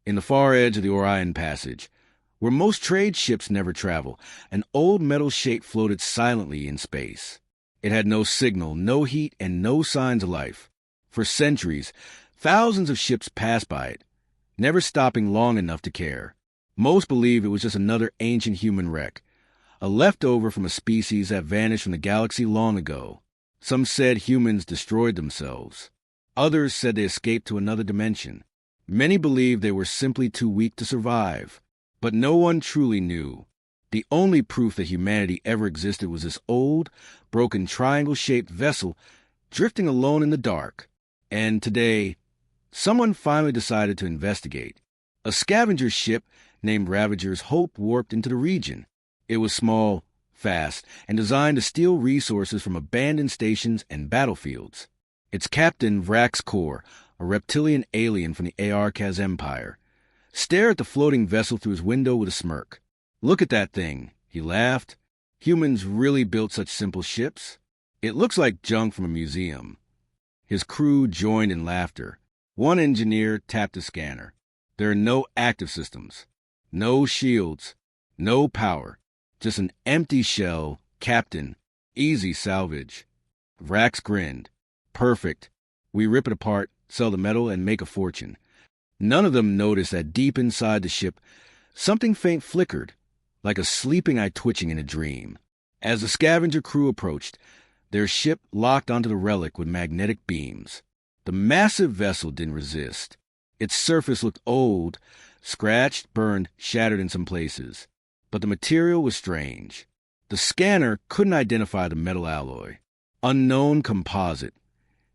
In the far edge of the Orion Passage, where most trade ships never travel, an old metal shape floated silently in space. It had no signal, no heat, and no signs of life. For centuries, thousands of ships passed by it, never stopping long enough to care. Most believe it was just another ancient human wreck, a leftover from a species that vanished from the galaxy long ago. Some said humans destroyed themselves. Others said they escaped to another dimension. Many believed they were simply too weak to survive. But no one truly knew. The only proof that humanity ever existed was this old, broken triangle-shaped vessel drifting alone in the dark. And today, someone finally decided to investigate. A scavenger ship named Ravager's Hope warped into the region. It was small, fast, and designed to steal resources from abandoned stations and battlefields. Its captain, Vrax Kor, a reptilian alien from the Arcaz Empire, stared at the floating vessel through his window with a smirk. "Look at that thing," he laughed. "Humans really built such simple ships? It looks like junk from a museum." His crew joined in laughter. One engineer tapped a scanner. There are no active systems, no shields, no power, just an empty shell. "Captain, easy salvage." Vrax grinned. "Perfect. We rip it apart, sell the metal, and make a fortune." None of them noticed that deep inside the ship, something faint flickered, like a sleeping eye twitching in a dream. As the scavenger crew approached, their ship locked onto the relic with magnetic beams. The massive vessel didn't resist. Its surface looked old, scratched, burned, shattered in some places. But the material was strange. The scanner couldn't identify the metal alloy. "Unknown composite,"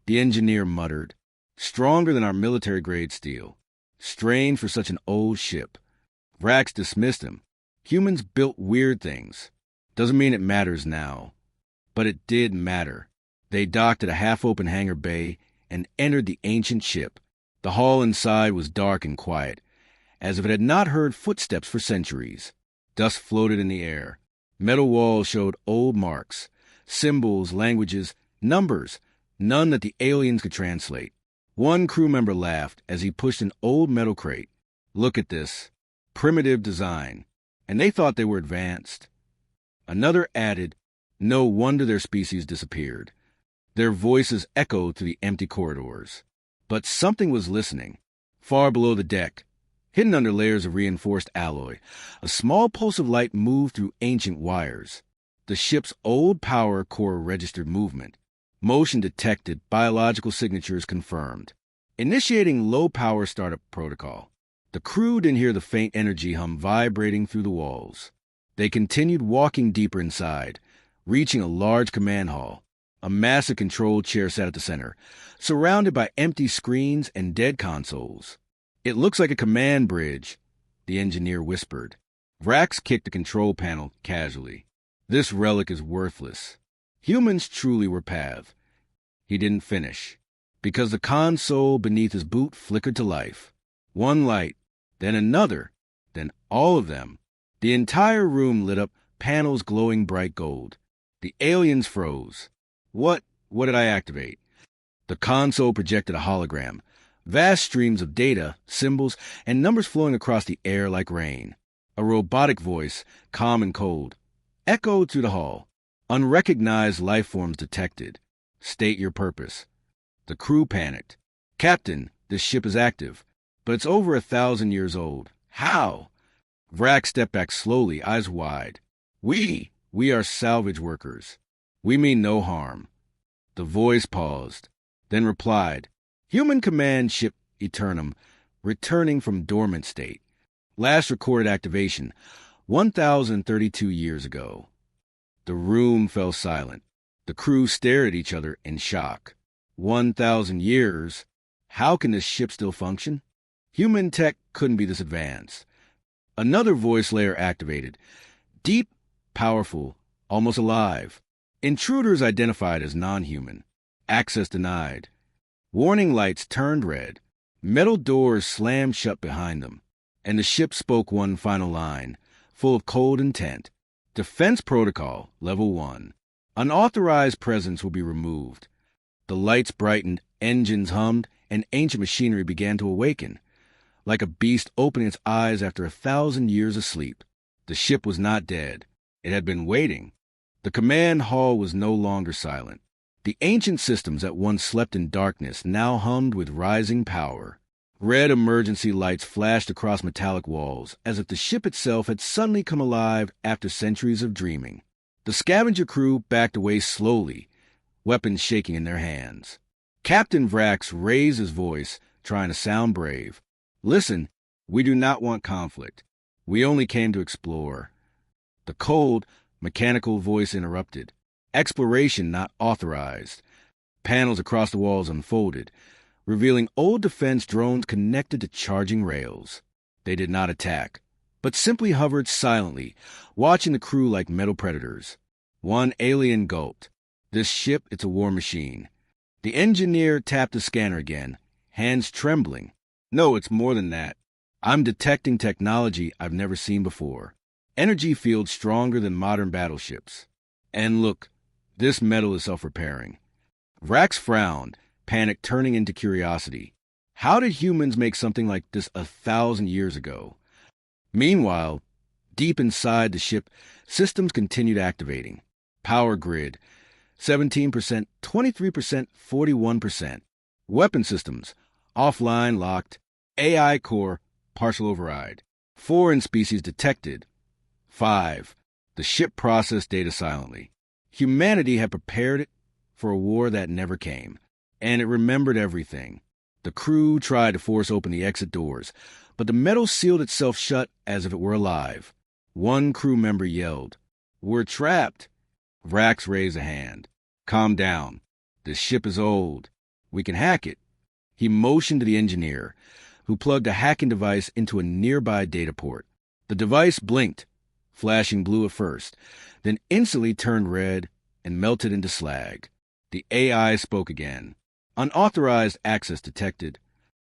the engineer muttered. "Stronger than our military-grade steel. Strange for such an old ship." Vrax dismissed him. "Humans built weird things. Doesn't mean it matters now." But it did matter. They docked at a half-open hangar bay and entered the ancient ship. The hall inside was dark and quiet, as if it had not heard footsteps for centuries. Dust floated in the air. Metal walls showed old marks, symbols, languages, numbers, none that the aliens could translate. One crew member laughed as he pushed an old metal crate. "Look at this. Primitive design. And they thought they were advanced." Another added, "No wonder their species disappeared." Their voices echoed through the empty corridors. But something was listening. Far below the deck, hidden under layers of reinforced alloy, a small pulse of light moved through ancient wires. The ship's old power core registered movement. Motion detected, biological signatures confirmed. Initiating low-power startup protocol. The crew didn't hear the faint energy hum vibrating through the walls. They continued walking deeper inside, reaching a large command hall. A massive control chair sat at the center, surrounded by empty screens and dead consoles. "It looks like a command bridge," the engineer whispered. Vrax kicked the control panel casually. "This relic is worthless. Humans truly were path." He didn't finish, because the console beneath his boot flickered to life. One light, then another, then all of them. The entire room lit up, panels glowing bright gold. The aliens froze. What did I activate?" The console projected a hologram, vast streams of data, symbols, and numbers flowing across the air like rain. A robotic voice, calm and cold, echoed through the hall. "Unrecognized life forms detected. State your purpose." The crew panicked. "Captain, this ship is active, but it's over 1,000 years old. How?" Vrax stepped back slowly, eyes wide. We are salvage workers. We mean no harm." The voice paused, then replied, "Human command ship Eternum, returning from dormant state. Last recorded activation, 1,032 years ago." The room fell silent. The crew stared at each other in shock. 1,000 years? How can this ship still function? Human tech couldn't be this advanced. Another voice layer activated. Deep, powerful, almost alive. Intruders identified as non-human. Access denied. Warning lights turned red. Metal doors slammed shut behind them. And the ship spoke one final line, full of cold intent. "Defense Protocol, Level 1. Unauthorized presence will be removed." The lights brightened, engines hummed, and ancient machinery began to awaken. like a beast opening its eyes after 1,000 years of sleep. The ship was not dead. It had been waiting. The command hall was no longer silent. The ancient systems that once slept in darkness now hummed with rising power. Red emergency lights flashed across metallic walls, as if the ship itself had suddenly come alive after centuries of dreaming. The scavenger crew backed away slowly, weapons shaking in their hands. Captain Vrax raised his voice, trying to sound brave. "Listen, we do not want conflict. We only came to explore." The cold, mechanical voice interrupted. "Exploration not authorized." Panels across the walls unfolded, revealing old defense drones connected to charging rails. They did not attack, but simply hovered silently, watching the crew like metal predators. One alien gulped. "This ship, it's a war machine." The engineer tapped the scanner again, hands trembling. "No, it's more than that. I'm detecting technology I've never seen before. Energy fields stronger than modern battleships. And look, this metal is self-repairing." Vrax frowned, panic turning into curiosity. How did humans make something like this 1,000 years ago? Meanwhile, deep inside the ship, systems continued activating. Power grid, 17%, 23%, 41%. Weapon systems, offline locked. AI core, partial override. Foreign species detected. 5. The ship processed data silently. Humanity had prepared it for a war that never came, and it remembered everything. The crew tried to force open the exit doors, but the metal sealed itself shut as if it were alive. One crew member yelled, "We're trapped." Vrax raised a hand. "Calm down. This ship is old. We can hack it." He motioned to the engineer, who plugged a hacking device into a nearby data port. The device blinked, flashing blue at first, then instantly turned red and melted into slag. The AI spoke again. "Unauthorized access detected.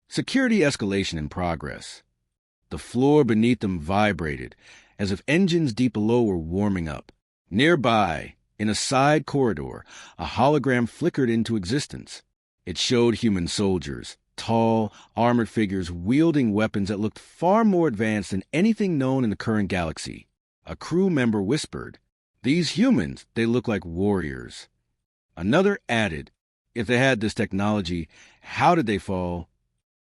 Security escalation in progress." The floor beneath them vibrated, as if engines deep below were warming up. Nearby, in a side corridor, a hologram flickered into existence. It showed human soldiers, tall, armored figures wielding weapons that looked far more advanced than anything known in the current galaxy. A crew member whispered, "These humans, they look like warriors." Another added, "If they had this technology, how did they fall?"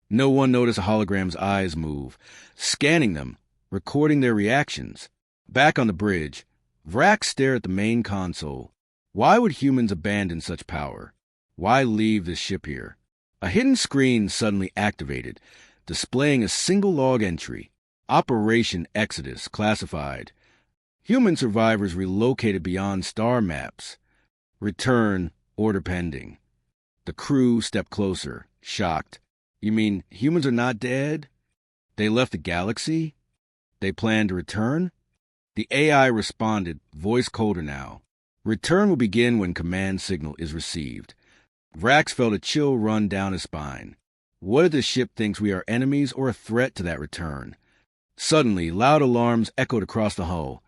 No one noticed a hologram's eyes move, scanning them, recording their reactions. Back on the bridge, Vrax stared at the main console. Why would humans abandon such power? Why leave this ship here? A hidden screen suddenly activated, displaying a single log entry. Operation Exodus classified. Human survivors relocated beyond star maps. Return, order pending. The crew stepped closer, shocked. "You mean humans are not dead? They left the galaxy? They plan to return?" The AI responded, voice colder now. "Return will begin when command signal is received." Vrax felt a chill run down his spine. What if the ship thinks we are enemies or a threat to that return? Suddenly, loud alarms echoed across the hull,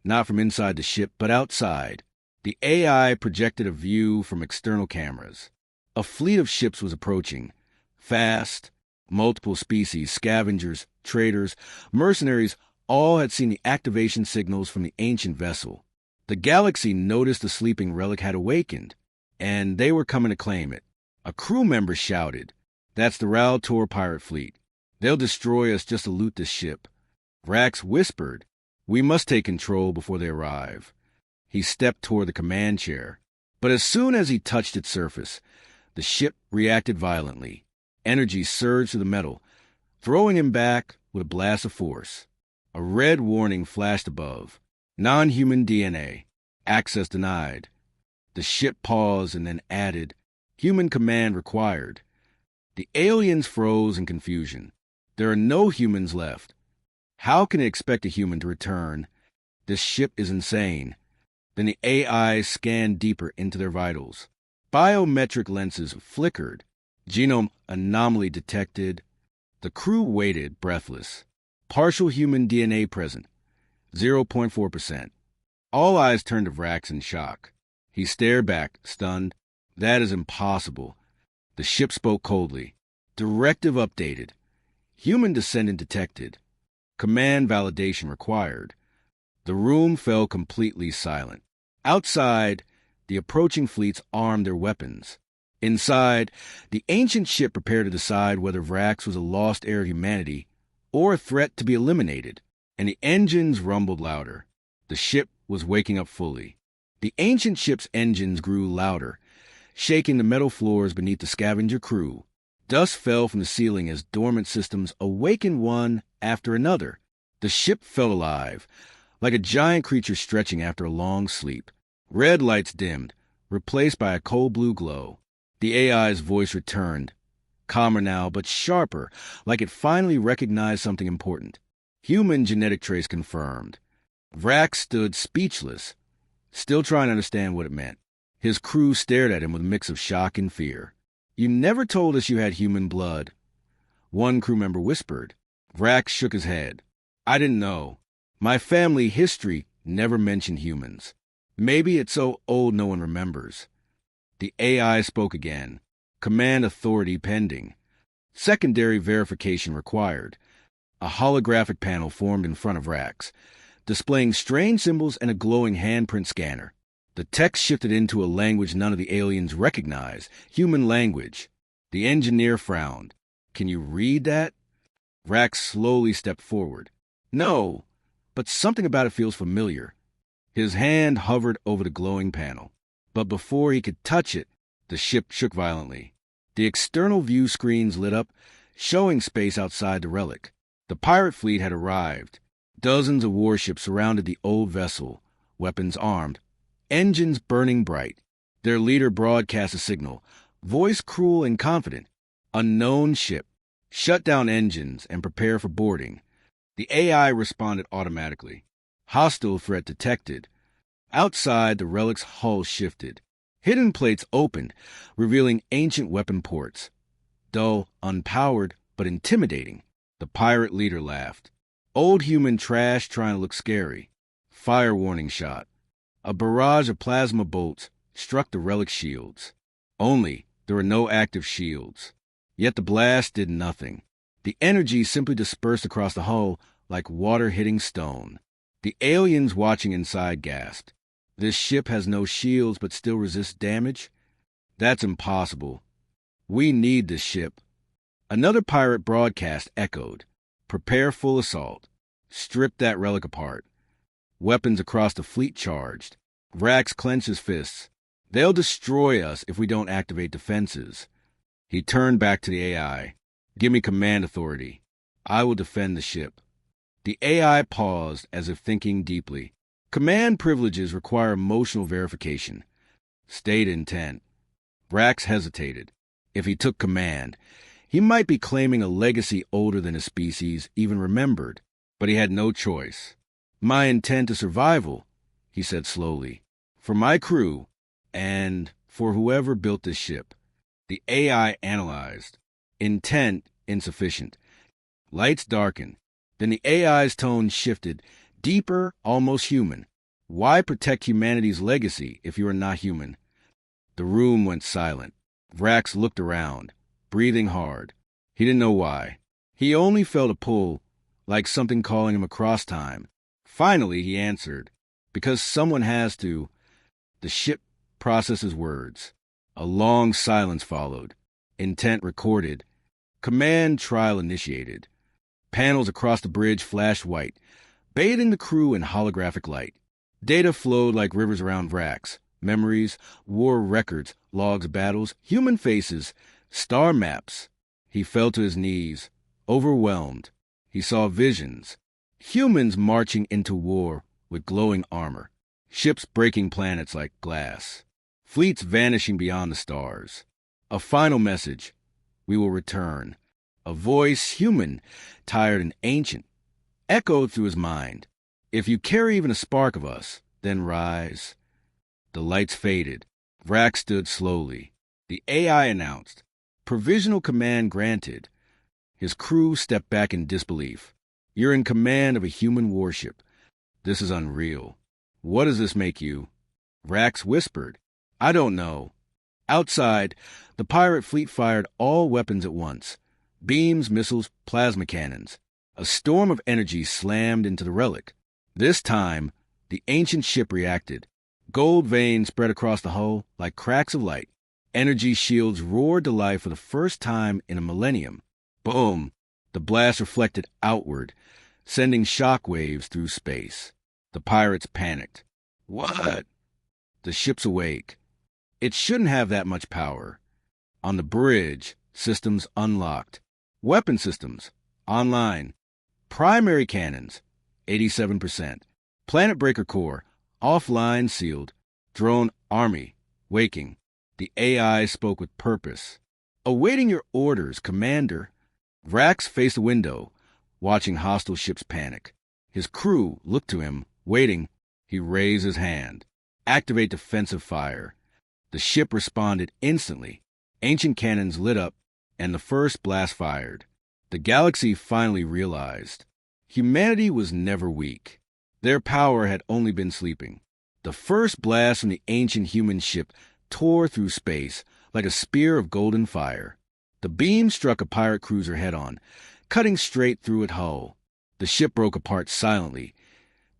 not from inside the ship, but outside. The AI projected a view from external cameras. A fleet of ships was approaching. Fast, multiple species, scavengers, traders, mercenaries, all had seen the activation signals from the ancient vessel. The galaxy noticed the sleeping relic had awakened, and they were coming to claim it. A crew member shouted, "That's the Raltor pirate fleet. They'll destroy us just to loot this ship." Vrax whispered, "We must take control before they arrive." He stepped toward the command chair, but as soon as he touched its surface, the ship reacted violently. Energy surged through the metal, throwing him back with a blast of force. A red warning flashed above. "Non-human DNA. Access denied." The ship paused and then added, "Human command required." The aliens froze in confusion. There are no humans left. How can it expect a human to return? This ship is insane. Then the AI scanned deeper into their vitals. Biometric lenses flickered. Genome anomaly detected. The crew waited, breathless. Partial human DNA present, 0.4%. All eyes turned to Vrax in shock. He stared back, stunned. "That is impossible." The ship spoke coldly. "Directive updated. Human descendant detected. Command validation required. The room fell completely silent. Outside, the approaching fleets armed their weapons. Inside, the ancient ship prepared to decide whether Vrax was a lost heir of humanity or a threat to be eliminated, and the engines rumbled louder. The ship was waking up fully. The ancient ship's engines grew louder, shaking the metal floors beneath the scavenger crew. Dust fell from the ceiling as dormant systems awakened one after another. The ship felt alive, like a giant creature stretching after a long sleep. Red lights dimmed, replaced by a cold blue glow. The AI's voice returned, calmer now but sharper, like it finally recognized something important. Human genetic trace confirmed. Vrax stood speechless, still trying to understand what it meant. His crew stared at him with a mix of shock and fear. "You never told us you had human blood," one crew member whispered. Vrax shook his head. "I didn't know. My family history never mentioned humans. Maybe it's so old no one remembers." The AI spoke again. Command authority pending. Secondary verification required. A holographic panel formed in front of Vrax, displaying strange symbols and a glowing handprint scanner. The text shifted into a language none of the aliens recognized, human language. The engineer frowned. "Can you read that?" Vrax slowly stepped forward. "No, but something about it feels familiar." His hand hovered over the glowing panel. But before he could touch it, the ship shook violently. The external view screens lit up, showing space outside the relic. The pirate fleet had arrived. Dozens of warships surrounded the old vessel, weapons armed, engines burning bright. Their leader broadcast a signal, voice cruel and confident. "Unknown ship. Shut down engines and prepare for boarding." The AI responded automatically. "Hostile threat detected." Outside, the relic's hull shifted. Hidden plates opened, revealing ancient weapon ports. Dull, unpowered, but intimidating. The pirate leader laughed. Old human trash trying to look scary. Fire warning shot. A barrage of plasma bolts struck the relic shields. Only there were no active shields. Yet the blast did nothing. The energy simply dispersed across the hull like water hitting stone. The aliens watching inside gasped. "This ship has no shields but still resists damage? That's impossible. We need this ship." Another pirate broadcast echoed. "Prepare full assault. Strip that relic apart." Weapons across the fleet charged. Vrax clenched his fists. "They'll destroy us if we don't activate defenses." He turned back to the AI. "Give me command authority. I will defend the ship." The AI paused as if thinking deeply. Command privileges require emotional verification. State intent. Vrax hesitated. If he took command, he might be claiming a legacy older than his species even remembered. But he had no choice. "My intent is survival," he said slowly. "For my crew, and for whoever built this ship." The AI analyzed. Intent insufficient. Lights darkened. Then the AI's tone shifted, deeper, almost human. "Why protect humanity's legacy if you are not human?" The room went silent. Vrax looked around, breathing hard. He didn't know why. He only felt a pull, like something calling him across time. Finally, he answered, "Because someone has to." The ship processed his words. A long silence followed. Intent recorded. Command trial initiated. Panels across the bridge flashed white, bathing the crew in holographic light. Data flowed like rivers around Vrax. Memories, war records, logs of battles, human faces, star maps. He fell to his knees, overwhelmed. He saw visions. Humans marching into war with glowing armor. Ships breaking planets like glass. Fleets vanishing beyond the stars. A final message. "We will return." A voice, human, tired and ancient, echoed through his mind. "If you carry even a spark of us, then rise." The lights faded. Vrax stood slowly. The AI announced, "Provisional command granted." His crew stepped back in disbelief. "You're in command of a human warship. This is unreal. What does this make you?" Vrax whispered, "I don't know." Outside, the pirate fleet fired all weapons at once. Beams, missiles, plasma cannons. A storm of energy slammed into the relic. This time, the ancient ship reacted. Gold veins spread across the hull like cracks of light. Energy shields roared to life for the first time in a millennium. Boom! The blast reflected outward, sending shock waves through space. The pirates panicked. What? The ship's awake. It shouldn't have that much power. On the bridge, systems unlocked. Weapon systems, online. Primary cannons, 87%. Planet breaker core, offline sealed. Drone army, waking. The AI spoke with purpose. Awaiting your orders, Commander. Vrax faced the window, watching hostile ships panic. His crew looked to him, waiting. He raised his hand. Activate defensive fire. The ship responded instantly. Ancient cannons lit up, and the first blast fired. The galaxy finally realized humanity was never weak. Their power had only been sleeping. The first blast from the ancient human ship tore through space like a spear of golden fire. The beam struck a pirate cruiser head-on, cutting straight through its hull. The ship broke apart silently,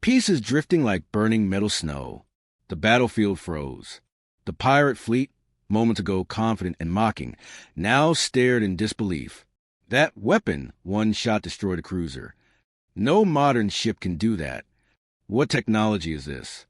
pieces drifting like burning metal snow. The battlefield froze. The pirate fleet, moments ago confident and mocking, now stared in disbelief. That weapon, one shot, destroyed a cruiser. No modern ship can do that. What technology is this?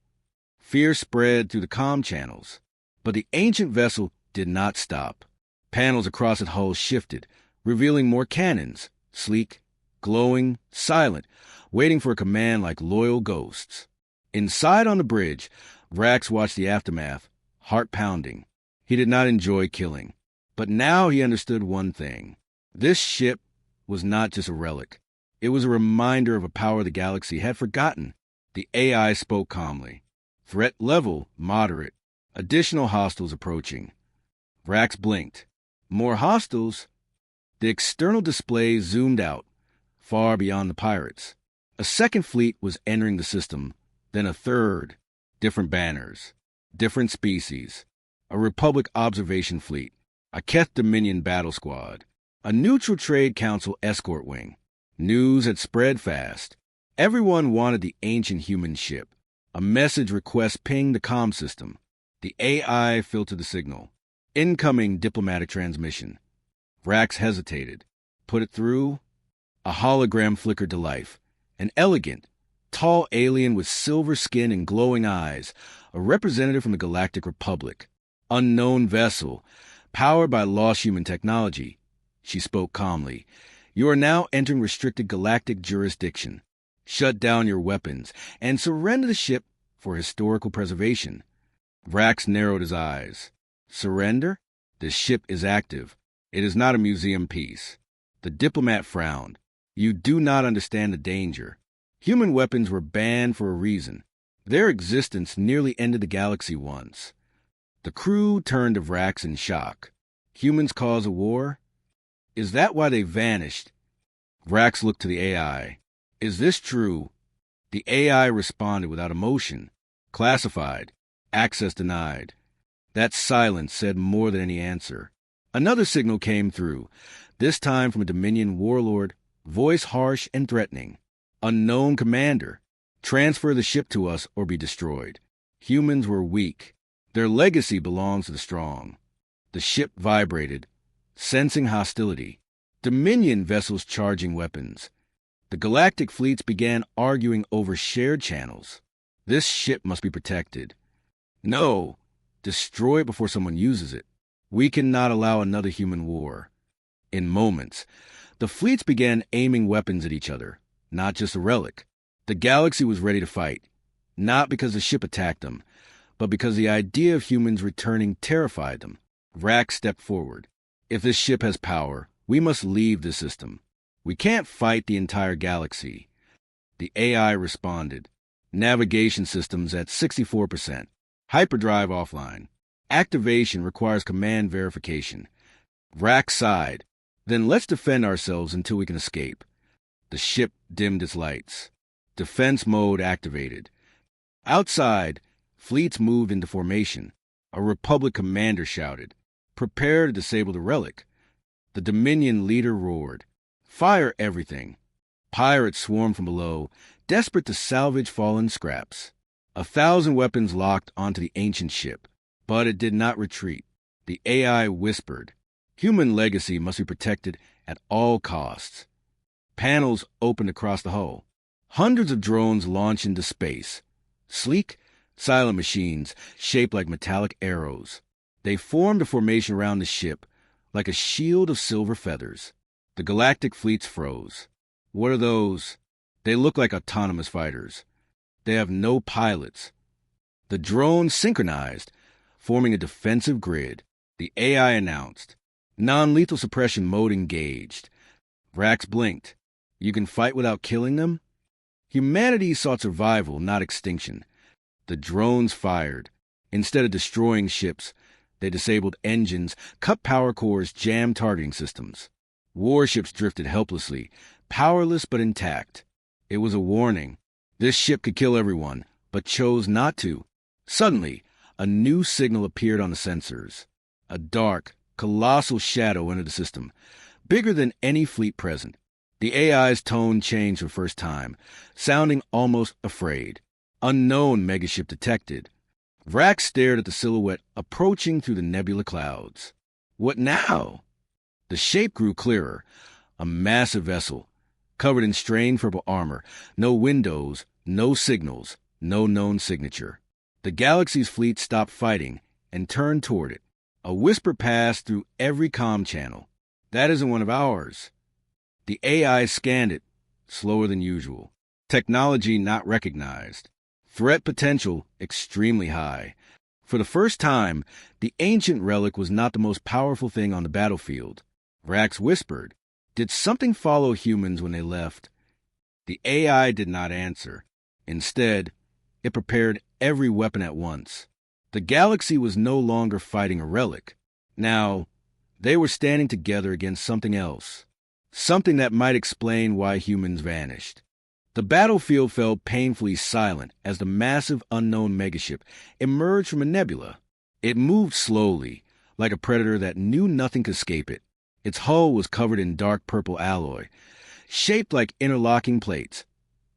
Fear spread through the comm channels. But the ancient vessel did not stop. Panels across its hull shifted, revealing more cannons, sleek, glowing, silent, waiting for a command like loyal ghosts. Inside on the bridge, Vrax watched the aftermath, heart pounding. He did not enjoy killing. But now he understood one thing. This ship was not just a relic. It was a reminder of a power the galaxy had forgotten. The AI spoke calmly. Threat level, moderate. Additional hostiles approaching. Vrax blinked. More hostiles? The external display zoomed out, far beyond the pirates. A second fleet was entering the system, then a third. Different banners, different species. A Republic observation fleet, a Keth Dominion battle squad, a Neutral Trade Council escort wing. News had spread fast. Everyone wanted the ancient human ship. A message request pinged the comm system. The AI filtered the signal. Incoming diplomatic transmission. Vrax hesitated. Put it through. A hologram flickered to life. An elegant, tall alien with silver skin and glowing eyes. A representative from the Galactic Republic. Unknown vessel. Powered by lost human technology. She spoke calmly. You are now entering restricted galactic jurisdiction. Shut down your weapons and surrender the ship for historical preservation. Vrax narrowed his eyes. Surrender? The ship is active. It is not a museum piece. The diplomat frowned. You do not understand the danger. Human weapons were banned for a reason. Their existence nearly ended the galaxy once. The crew turned to Vrax in shock. Humans cause a war? Is that why they vanished? Vrax looked to the AI. Is this true? The AI responded without emotion. Classified. Access denied. That silence said more than any answer. Another signal came through, this time from a Dominion warlord, voice harsh and threatening. Unknown commander. Transfer the ship to us or be destroyed. Humans were weak. Their legacy belongs to the strong. The ship vibrated, sensing hostility. Dominion vessels charging weapons. The galactic fleets began arguing over shared channels. This ship must be protected. No, destroy it before someone uses it. We cannot allow another human war. In moments, the fleets began aiming weapons at each other, not just a relic. The galaxy was ready to fight, not because the ship attacked them, but because the idea of humans returning terrified them. Vrax stepped forward. If this ship has power, we must leave the system. We can't fight the entire galaxy. The AI responded. Navigation systems at 64%. Hyperdrive offline. Activation requires command verification. Vrax sighed. Then let's defend ourselves until we can escape. The ship dimmed its lights. Defense mode activated. Outside, fleets moved into formation. A Republic commander shouted, "Prepare to disable the relic." The Dominion leader roared, "Fire everything!" Pirates swarmed from below, desperate to salvage fallen scraps. 1,000 weapons locked onto the ancient ship, but it did not retreat. The AI whispered, "Human legacy must be protected at all costs." Panels opened across the hull. Hundreds of drones launched into space. Sleek, silent machines shaped like metallic arrows. They formed a formation around the ship, like a shield of silver feathers. The galactic fleets froze. What are those? They look like autonomous fighters. They have no pilots. The drones synchronized, forming a defensive grid. The AI announced, "Non-lethal suppression mode engaged." Vrax blinked. "You can fight without killing them?" Humanity sought survival, not extinction. The drones fired. Instead of destroying ships, they disabled engines, cut power cores, jammed targeting systems. Warships drifted helplessly, powerless but intact. It was a warning. This ship could kill everyone, but chose not to. Suddenly, a new signal appeared on the sensors. A dark, colossal shadow entered the system, bigger than any fleet present. The AI's tone changed for the first time, sounding almost afraid. Unknown megaship detected. Vrax stared at the silhouette approaching through the nebula clouds. What now? The shape grew clearer. A massive vessel, covered in strained purple armor, no windows, no signals, no known signature. The galaxy's fleet stopped fighting and turned toward it. A whisper passed through every comm channel. "That isn't one of ours." The AI scanned it, slower than usual. Technology not recognized. Threat potential extremely high. For the first time, the ancient relic was not the most powerful thing on the battlefield. Vrax whispered, "Did something follow humans when they left?" The AI did not answer. Instead, it prepared every weapon at once. The galaxy was no longer fighting a relic. Now, they were standing together against something else. Something that might explain why humans vanished. The battlefield fell painfully silent as the massive unknown megaship emerged from a nebula. It moved slowly, like a predator that knew nothing could escape it. Its hull was covered in dark purple alloy, shaped like interlocking plates,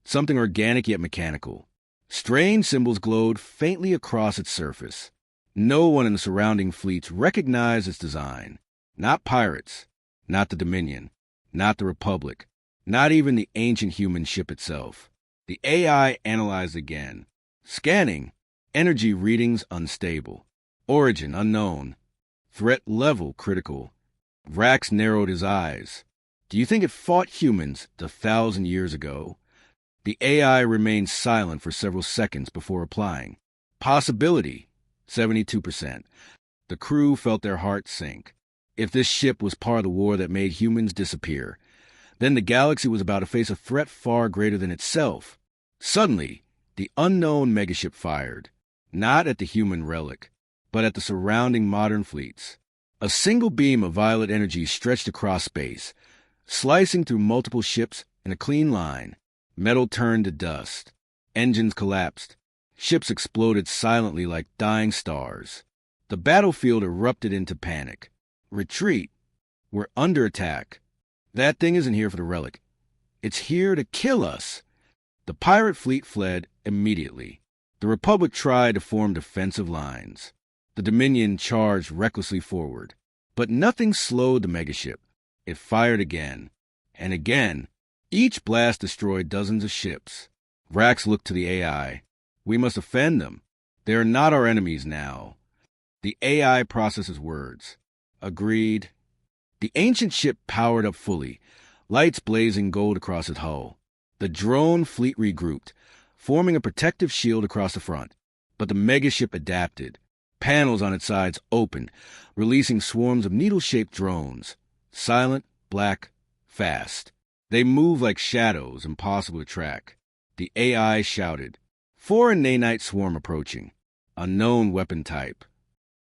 something organic yet mechanical. Strange symbols glowed faintly across its surface. No one in the surrounding fleets recognized its design. Not pirates, not the Dominion, not the Republic, not even the ancient human ship itself. The AI analyzed again. Scanning, energy readings unstable, origin unknown, threat level critical. Vrax narrowed his eyes. "Do you think it fought humans 1,000 years ago?" The AI remained silent for several seconds before replying. "Possibility, 72%. The crew felt their hearts sink. If this ship was part of the war that made humans disappear, then the galaxy was about to face a threat far greater than itself. Suddenly, the unknown megaship fired, not at the human relic, but at the surrounding modern fleets. A single beam of violet energy stretched across space, slicing through multiple ships in a clean line. Metal turned to dust. Engines collapsed. Ships exploded silently like dying stars. The battlefield erupted into panic. "Retreat. We're under attack. That thing isn't here for the relic. It's here to kill us." The pirate fleet fled immediately. The Republic tried to form defensive lines. The Dominion charged recklessly forward. But nothing slowed the megaship. It fired again. And again. Each blast destroyed dozens of ships. Vrax looked to the AI. "We must offend them. They are not our enemies now." The AI processes words. "Agreed." The ancient ship powered up fully, lights blazing gold across its hull. The drone fleet regrouped, forming a protective shield across the front. But the megaship adapted. Panels on its sides opened, releasing swarms of needle-shaped drones. Silent, black, fast. They moved like shadows, impossible to track. The AI shouted, "Foreign nanite swarm approaching. Unknown weapon type."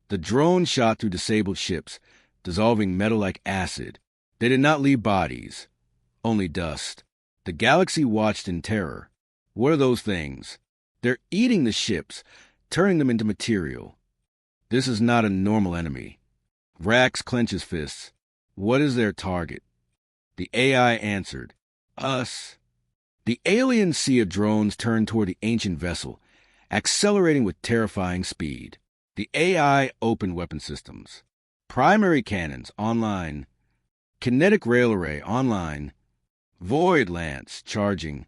The drone shot through disabled ships, dissolving metal like acid. They did not leave bodies, only dust. The galaxy watched in terror. What are those things? They're eating the ships, turning them into material. This is not a normal enemy. Vrax clenched his fists. What is their target? The AI answered, us. The alien sea of drones turned toward the ancient vessel, accelerating with terrifying speed. The AI opened weapon systems. Primary cannons online. Kinetic rail array online. Void lance charging.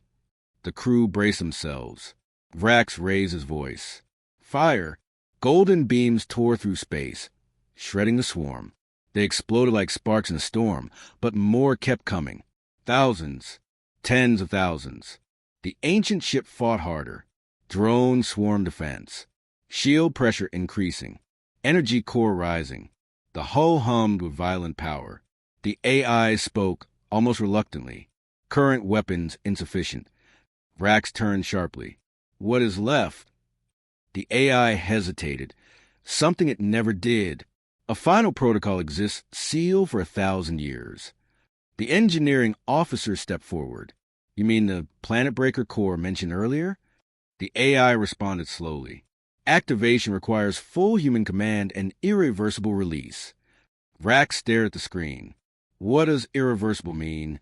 The crew brace themselves. Vrax raised his voice. Fire! Golden beams tore through space, shredding the swarm. They exploded like sparks in a storm, but more kept coming. Thousands, tens of thousands. The ancient ship fought harder. Drone swarm defense. Shield pressure increasing. Energy core rising. The hull hummed with violent power. The AI spoke, almost reluctantly. Current weapons insufficient. Vrax turned sharply. What is left? The AI hesitated. Something it never did. A final protocol exists, sealed for 1,000 years. The engineering officer stepped forward. You mean the Planet Breaker core mentioned earlier? The AI responded slowly. Activation requires full human command and irreversible release. Vrax stared at the screen. What does irreversible mean?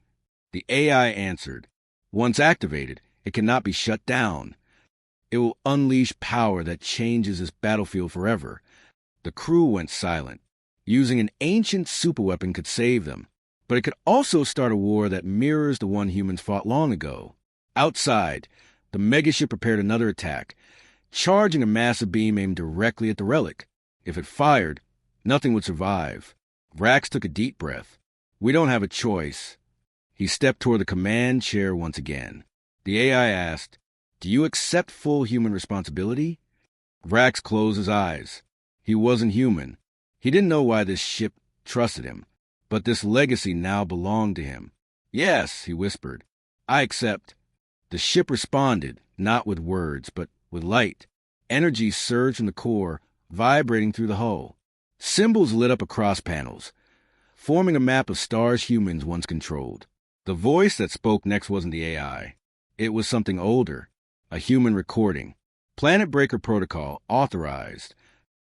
The AI answered. Once activated, it cannot be shut down. It will unleash power that changes this battlefield forever. The crew went silent. Using an ancient superweapon could save them, but it could also start a war that mirrors the one humans fought long ago. Outside, the megaship prepared another attack, charging a massive beam aimed directly at the relic. If it fired, nothing would survive. Vrax took a deep breath. We don't have a choice. He stepped toward the command chair once again. The AI asked, do you accept full human responsibility? Vrax closed his eyes. He wasn't human. He didn't know why this ship trusted him, but this legacy now belonged to him. Yes, he whispered. I accept. The ship responded, not with words, but with light. Energy surged from the core, vibrating through the hull. Symbols lit up across panels, forming a map of stars humans once controlled. The voice that spoke next wasn't the AI. It was something older, a human recording. Planet Breaker Protocol authorized.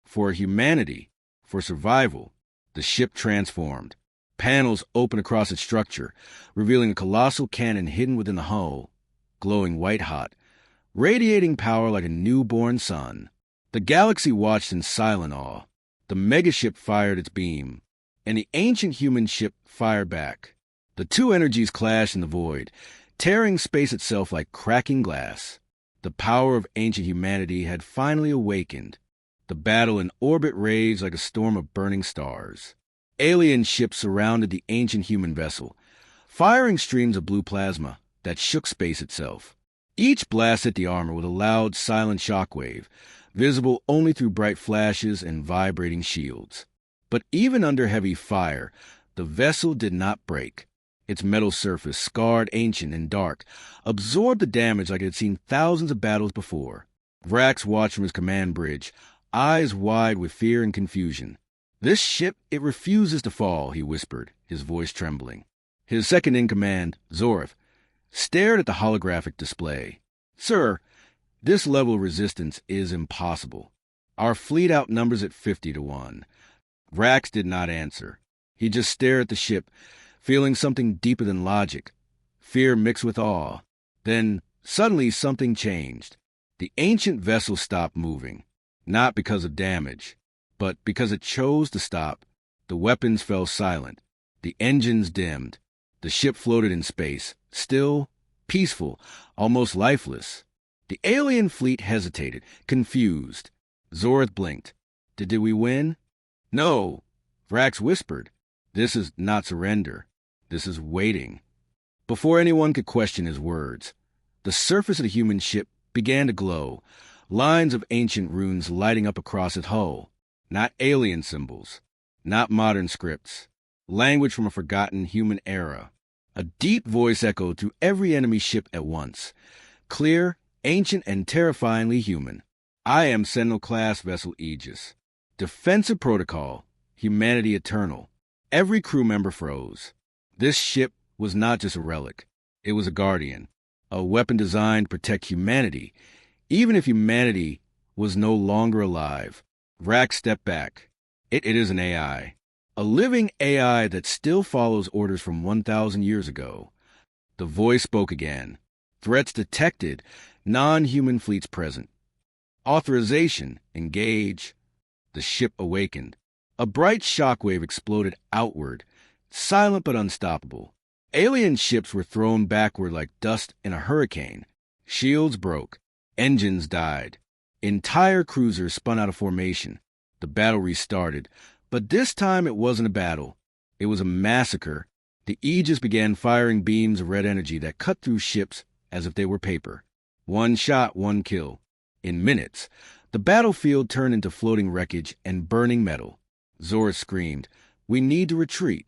For humanity, for survival. The ship transformed. Panels opened across its structure, revealing a colossal cannon hidden within the hull, glowing white-hot, radiating power like a newborn sun. The galaxy watched in silent awe. The megaship fired its beam, and the ancient human ship fired back. The two energies clashed in the void, tearing space itself like cracking glass. The power of ancient humanity had finally awakened. The battle in orbit raged like a storm of burning stars. Alien ships surrounded the ancient human vessel, firing streams of blue plasma that shook space itself. Each blast hit the armor with a loud, silent shockwave, visible only through bright flashes and vibrating shields. But even under heavy fire, the vessel did not break. Its metal surface, scarred, ancient, and dark, absorbed the damage like it had seen thousands of battles before. Vrax watched from his command bridge, eyes wide with fear and confusion. This ship, it refuses to fall, he whispered, his voice trembling. His second-in-command, Zorth, stared at the holographic display. Sir, this level of resistance is impossible. Our fleet outnumbers it 50-1. Vrax did not answer. He just stared at the ship, feeling something deeper than logic, fear mixed with awe. Then, suddenly, something changed. The ancient vessel stopped moving, not because of damage, but because it chose to stop. The weapons fell silent. The engines dimmed. The ship floated in space, still, peaceful, almost lifeless. The alien fleet hesitated, confused. Zorth blinked. Did we win? No. Vrax whispered. This is not surrender. This is waiting. Before anyone could question his words, the surface of the human ship began to glow, lines of ancient runes lighting up across its hull. Not alien symbols, not modern scripts, language from a forgotten human era. A deep voice echoed through every enemy ship at once, clear, ancient, and terrifyingly human. I am Sentinel-class vessel Aegis. Defensive protocol, humanity eternal. Every crew member froze. This ship was not just a relic. It was a guardian, a weapon designed to protect humanity, even if humanity was no longer alive. Vrax stepped back. It is an AI. A living AI that still follows orders from 1,000 years ago. The voice spoke again. Threats detected, non-human fleets present. Authorization, engage. The ship awakened. A bright shockwave exploded outward, silent but unstoppable. Alien ships were thrown backward like dust in a hurricane. Shields broke. Engines died. Entire cruisers spun out of formation. The battle restarted, but this time it wasn't a battle. It was a massacre. The Aegis began firing beams of red energy that cut through ships as if they were paper. One shot, one kill. In minutes, the battlefield turned into floating wreckage and burning metal. Zora screamed, "We need to retreat."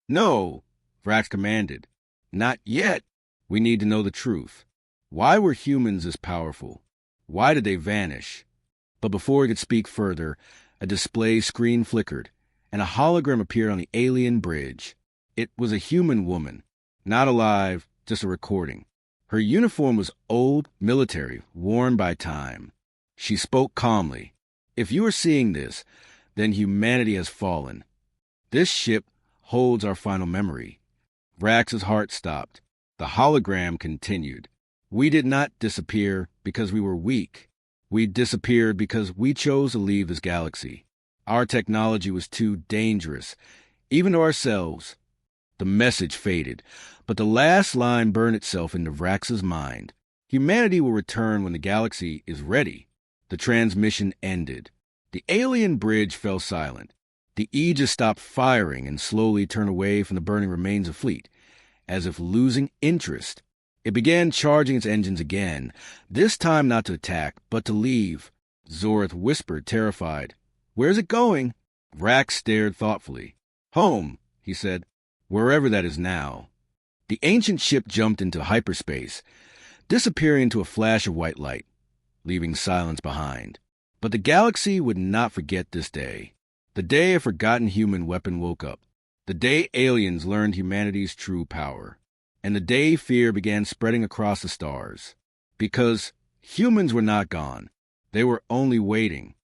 "No," Vrax commanded. "Not yet. We need to know the truth. Why were humans this powerful? Why did they vanish?" But before he could speak further, a display screen flickered, and a hologram appeared on the alien bridge. It was a human woman, not alive, just a recording. Her uniform was old, military, worn by time. She spoke calmly. "If you are seeing this, then humanity has fallen. This ship holds our final memory." Vrax's heart stopped. The hologram continued. "We did not disappear because we were weak. We disappeared because we chose to leave this galaxy. Our technology was too dangerous, even to ourselves." The message faded, but the last line burned itself into Vrax's mind. "Humanity will return when the galaxy is ready." The transmission ended. The alien bridge fell silent. The Aegis stopped firing and slowly turned away from the burning remains of fleet, as if losing interest. It began charging its engines again, this time not to attack, but to leave. Zorth whispered, terrified, "Where's it going?" Vrax stared thoughtfully. "Home," he said, "wherever that is now." The ancient ship jumped into hyperspace, disappearing into a flash of white light, leaving silence behind. But the galaxy would not forget this day. The day a forgotten human weapon woke up. The day aliens learned humanity's true power. And the day fear began spreading across the stars. Because humans were not gone. They were only waiting.